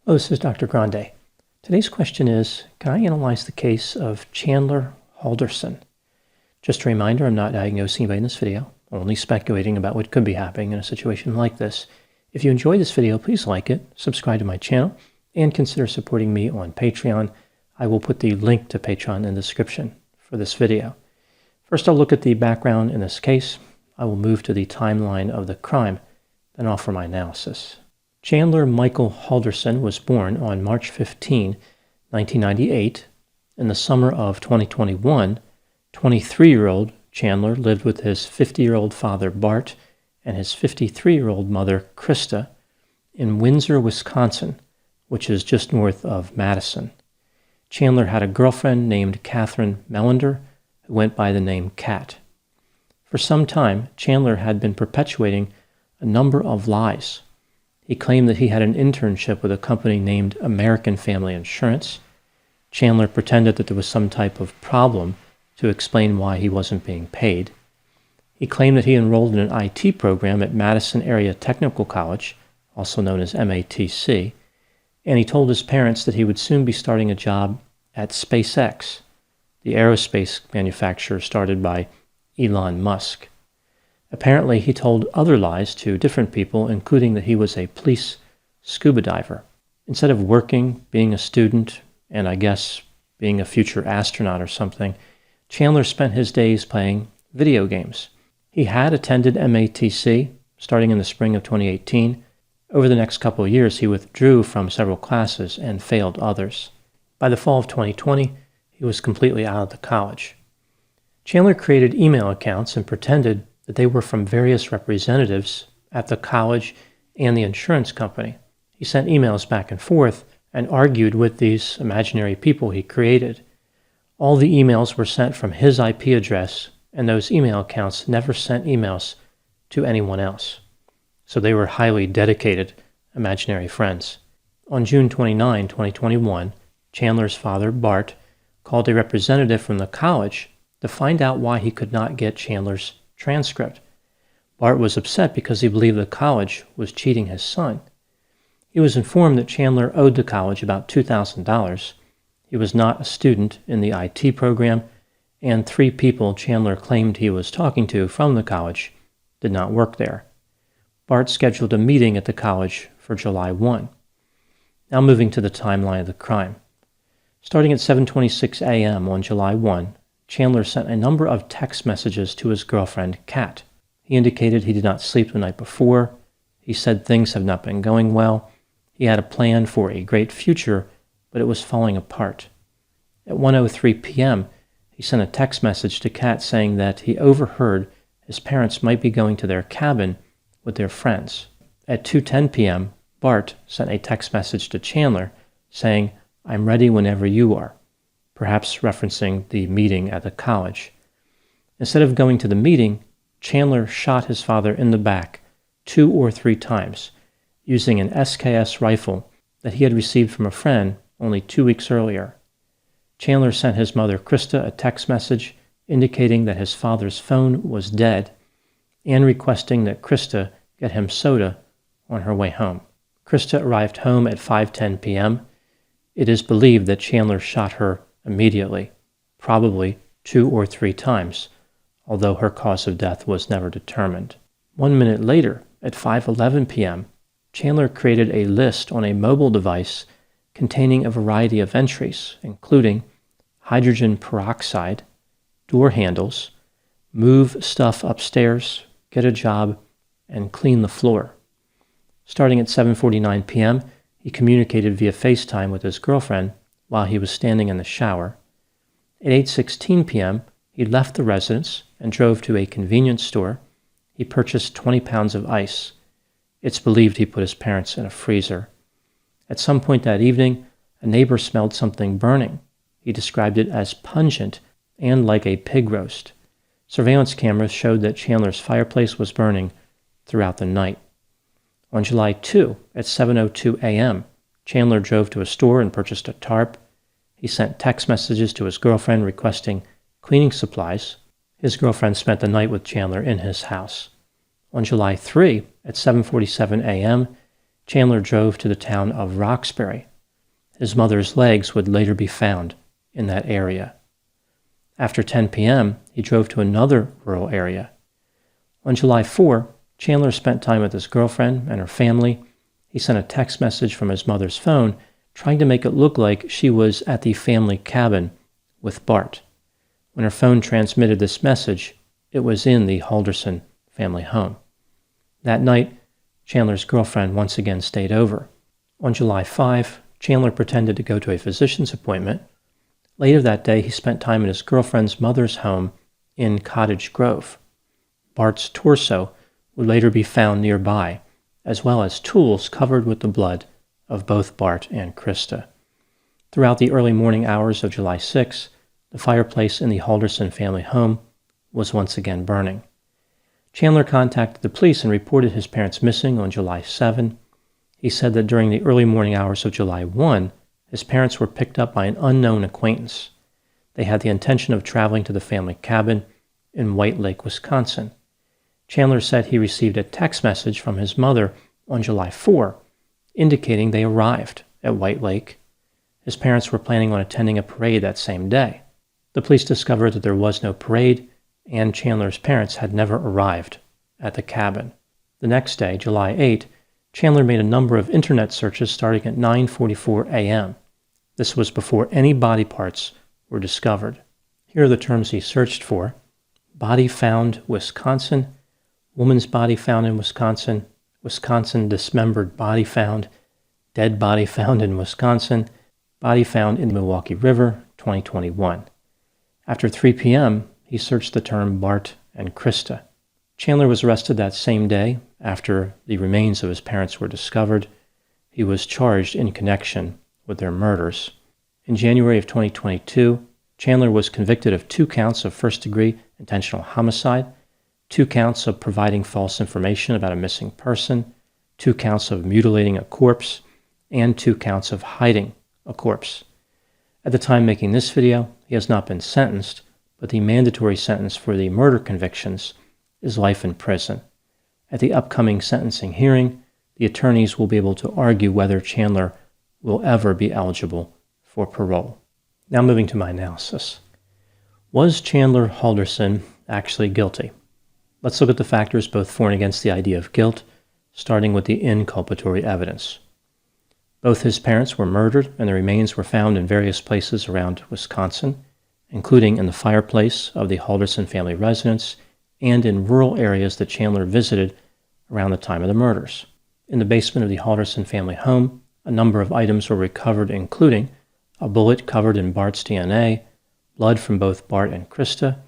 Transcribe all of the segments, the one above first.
Oh, this is Dr. Grande. Today's question is, can I analyze the case of Chandler Halderson? Just a reminder, I'm not diagnosing anybody in this video, only speculating about what could be happening in a situation like this. If you enjoyed this video, please like it, subscribe to my channel, and consider supporting me on Patreon. I will put the link to Patreon in the description for this video. First, I'll look at the background in this case. I will move to the timeline of the crime, then offer my analysis. Chandler Michael Halderson was born on March 15, 1998. In the summer of 2021, 23-year-old Chandler lived with his 50-year-old father, Bart, and his 53-year-old mother, Krista, in Windsor, Wisconsin, which is just north of Madison. Chandler had a girlfriend named Catherine Melander, who went by the name Kat. For some time, Chandler had been perpetuating a number of lies. He claimed that he had an internship with a company named American Family Insurance. Chandler pretended that there was some type of problem to explain why he wasn't being paid. He claimed that he enrolled in an IT program at Madison Area Technical College, also known as MATC, and he told his parents that he would soon be starting a job at SpaceX, the aerospace manufacturer started by Elon Musk. Apparently, he told other lies to different people, including that he was a police scuba diver. Instead of working, being a student, and I guess being a future astronaut or something, Chandler spent his days playing video games. He had attended MATC starting in the spring of 2018. Over the next couple of years, he withdrew from several classes and failed others. By the fall of 2020, he was completely out of the college. Chandler created email accounts and pretended that they were from various representatives at the college and the insurance company. He sent emails back and forth and argued with these imaginary people he created. All the emails were sent from his IP address, and those email accounts never sent emails to anyone else. So they were highly dedicated imaginary friends. On June 29, 2021, Chandler's father, Bart, called a representative from the college to find out why he could not get Chandler's transcript. Bart was upset because he believed the college was cheating his son. He was informed that Chandler owed the college about $2,000. He was not a student in the IT program, and 3 people Chandler claimed he was talking to from the college did not work there. Bart scheduled a meeting at the college for July 1. Now moving to the timeline of the crime. Starting at 7:26 a.m. on July 1, Chandler sent a number of text messages to his girlfriend, Kat. He indicated he did not sleep the night before. He said things have not been going well. He had a plan for a great future, but it was falling apart. At 1:03 p.m., he sent a text message to Kat saying that he overheard his parents might be going to their cabin with their friends. At 2:10 p.m., Bart sent a text message to Chandler saying, "I'm ready whenever you are," perhaps referencing the meeting at the college. Instead of going to the meeting, Chandler shot his father in the back 2 or 3 times using an SKS rifle that he had received from a friend only 2 weeks earlier. Chandler sent his mother, Krista, a text message indicating that his father's phone was dead and requesting that Krista get him soda on her way home. Krista arrived home at 5:10 p.m. It is believed that Chandler shot her immediately, probably 2 or 3 times, although her cause of death was never determined. 1 minute later, at 5:11 p.m., Chandler created a list on a mobile device containing a variety of entries, including hydrogen peroxide, door handles, move stuff upstairs, get a job, and clean the floor. Starting at 7:49 p.m., he communicated via FaceTime with his girlfriend while he was standing in the shower. At 8:16 p.m., he left the residence and drove to a convenience store. He purchased 20 pounds of ice. It's believed he put his parents in a freezer. At some point that evening, a neighbor smelled something burning. He described it as pungent and like a pig roast. Surveillance cameras showed that Chandler's fireplace was burning throughout the night. On July 2, at 7:02 a.m., Chandler drove to a store and purchased a tarp. He sent text messages to his girlfriend requesting cleaning supplies. His girlfriend spent the night with Chandler in his house. On July 3, at 7:47 a.m., Chandler drove to the town of Roxbury. His mother's legs would later be found in that area. After 10 p.m., he drove to another rural area. On July 4, Chandler spent time with his girlfriend and her family. He sent a text message from his mother's phone trying to make it look like she was at the family cabin with Bart. When her phone transmitted this message, it was in the Halderson family home. That night, Chandler's girlfriend once again stayed over. On July 5, Chandler pretended to go to a physician's appointment. Later that day, he spent time at his girlfriend's mother's home in Cottage Grove. Bart's torso would later be found nearby, as well as tools covered with the blood of both Bart and Krista. Throughout the early morning hours of July 6, the fireplace in the Halderson family home was once again burning. Chandler contacted the police and reported his parents missing on July 7. He said that during the early morning hours of July 1, his parents were picked up by an unknown acquaintance. They had the intention of traveling to the family cabin in White Lake, Wisconsin. Chandler said he received a text message from his mother on July 4, indicating they arrived at White Lake. His parents were planning on attending a parade that same day. The police discovered that there was no parade, and Chandler's parents had never arrived at the cabin. The next day, July 8, Chandler made a number of internet searches starting at 9:44 a.m. This was before any body parts were discovered. Here are the terms he searched for: body found, Wisconsin; woman's body found in Wisconsin; Wisconsin dismembered body found; dead body found in Wisconsin; body found in the Milwaukee River, 2021. After 3 p.m., he searched the term Bart and Krista. Chandler was arrested that same day after the remains of his parents were discovered. He was charged in connection with their murders. In January of 2022, Chandler was convicted of 2 counts of first-degree intentional homicide, 2 counts of providing false information about a missing person, 2 counts of mutilating a corpse, and 2 counts of hiding a corpse. At the time making this video, he has not been sentenced, but the mandatory sentence for the murder convictions is life in prison. At the upcoming sentencing hearing, the attorneys will be able to argue whether Chandler will ever be eligible for parole. Now moving to my analysis. Was Chandler Halderson actually guilty? Let's look at the factors both for and against the idea of guilt, starting with the inculpatory evidence. Both his parents were murdered, and their remains were found in various places around Wisconsin, including in the fireplace of the Halderson family residence and in rural areas that Chandler visited around the time of the murders. In the basement of the Halderson family home, a number of items were recovered, including a bullet covered in Bart's DNA, blood from both Bart and Krista,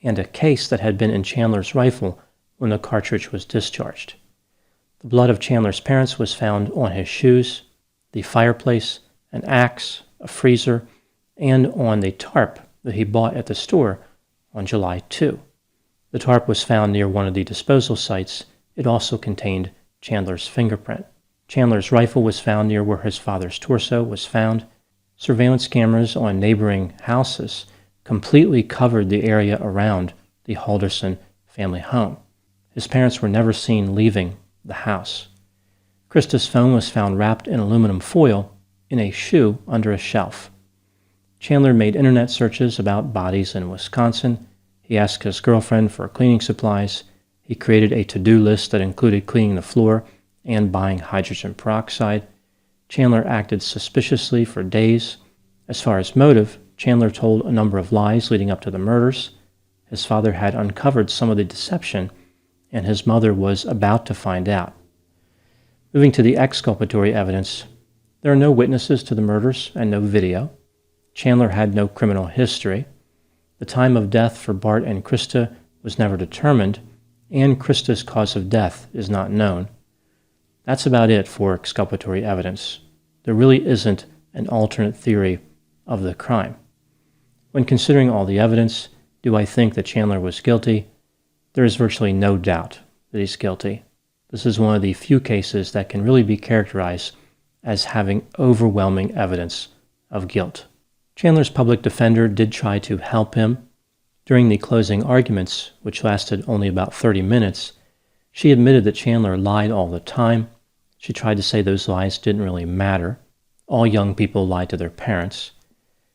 and a case that had been in Chandler's rifle when the cartridge was discharged. The blood of Chandler's parents was found on his shoes, the fireplace, an axe, a freezer, and on the tarp that he bought at the store on July 2. The tarp was found near one of the disposal sites. It also contained Chandler's fingerprint. Chandler's rifle was found near where his father's torso was found. Surveillance cameras on neighboring houses completely covered the area around the Halderson family home. His parents were never seen leaving the house. Krista's phone was found wrapped in aluminum foil in a shoe under a shelf. Chandler made internet searches about bodies in Wisconsin. He asked his girlfriend for cleaning supplies. He created a to-do list that included cleaning the floor and buying hydrogen peroxide. Chandler acted suspiciously for days. As far as motive, Chandler told a number of lies leading up to the murders. His father had uncovered some of the deception, and his mother was about to find out. Moving to the exculpatory evidence, there are no witnesses to the murders and no video. Chandler had no criminal history. The time of death for Bart and Krista was never determined, and Krista's cause of death is not known. That's about it for exculpatory evidence. There really isn't an alternate theory of the crime. When considering all the evidence, do I think that Chandler was guilty? There is virtually no doubt that he's guilty. This is one of the few cases that can really be characterized as having overwhelming evidence of guilt. Chandler's public defender did try to help him. During the closing arguments, which lasted only about 30 minutes, she admitted that Chandler lied all the time. She tried to say those lies didn't really matter. All young people lie to their parents.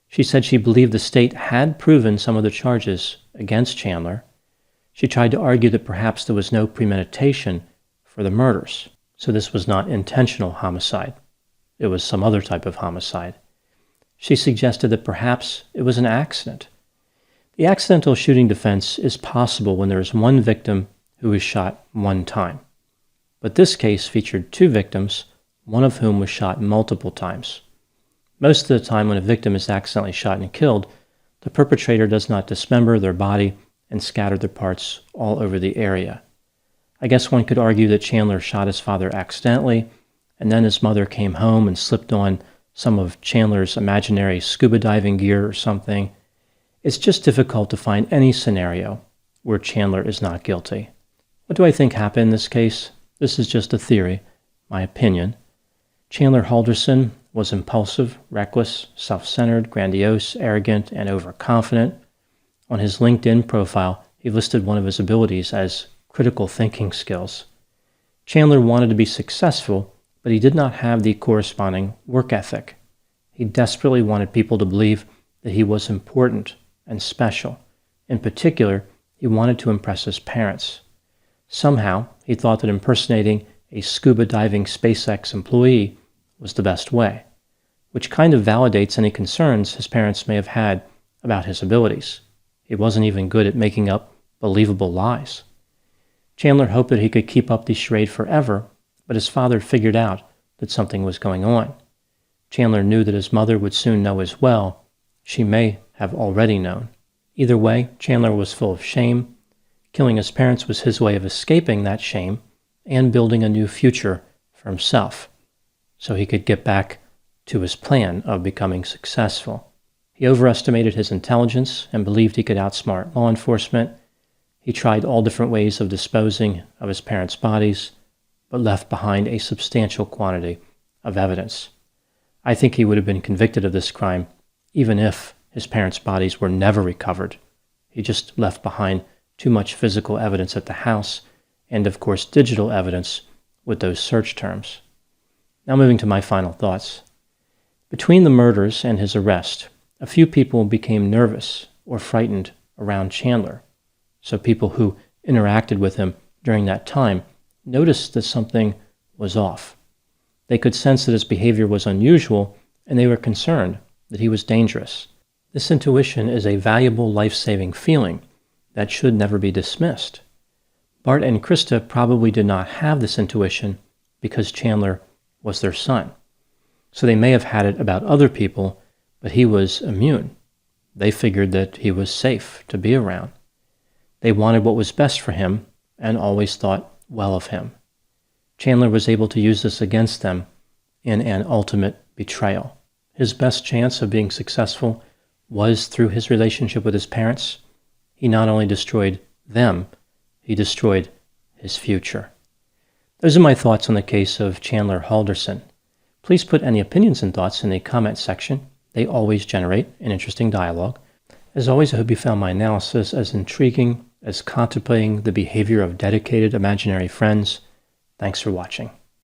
She said she believed the state had proven some of the charges against Chandler. She tried to argue that perhaps there was no premeditation for the murders, so this was not intentional homicide. It was some other type of homicide. She suggested that perhaps it was an accident. The accidental shooting defense is possible when there is one victim who is shot one time. But this case featured two victims, one of whom was shot multiple times. Most of the time when a victim is accidentally shot and killed, the perpetrator does not dismember their body and scatter their parts all over the area. I guess one could argue that Chandler shot his father accidentally, and then his mother came home and slipped on some of Chandler's imaginary scuba diving gear or something. It's just difficult to find any scenario where Chandler is not guilty. What do I think happened in this case? This is just a theory, my opinion. Chandler Halderson was impulsive, reckless, self-centered, grandiose, arrogant, and overconfident. On his LinkedIn profile, he listed one of his abilities as critical thinking skills. Chandler wanted to be successful, but he did not have the corresponding work ethic. He desperately wanted people to believe that he was important and special. In particular, he wanted to impress his parents. Somehow, he thought that impersonating a scuba diving SpaceX employee was the best way, which kind of validates any concerns his parents may have had about his abilities. He wasn't even good at making up believable lies. Chandler hoped that he could keep up the charade forever, but his father figured out that something was going on. Chandler knew that his mother would soon know as well. She may have already known. Either way, Chandler was full of shame. Killing his parents was his way of escaping that shame and building a new future for himself, so he could get back to his plan of becoming successful. He overestimated his intelligence and believed he could outsmart law enforcement. He tried all different ways of disposing of his parents' bodies, but left behind a substantial quantity of evidence. I think he would have been convicted of this crime even if his parents' bodies were never recovered. He just left behind too much physical evidence at the house and, of course, digital evidence with those search terms. Now moving to my final thoughts. Between the murders and his arrest, a few people became nervous or frightened around Chandler. So people who interacted with him during that time noticed that something was off. They could sense that his behavior was unusual, and they were concerned that he was dangerous. This intuition is a valuable life-saving feeling that should never be dismissed. Bart and Krista probably did not have this intuition because Chandler was their son. So they may have had it about other people, but he was immune. They figured that he was safe to be around. They wanted what was best for him and always thought well of him. Chandler was able to use this against them in an ultimate betrayal. His best chance of being successful was through his relationship with his parents. He not only destroyed them, he destroyed his future. Those are my thoughts on the case of Chandler Halderson. Please put any opinions and thoughts in the comment section. They always generate an interesting dialogue. As always, I hope you found my analysis as intriguing as contemplating the behavior of dedicated imaginary friends. Thanks for watching.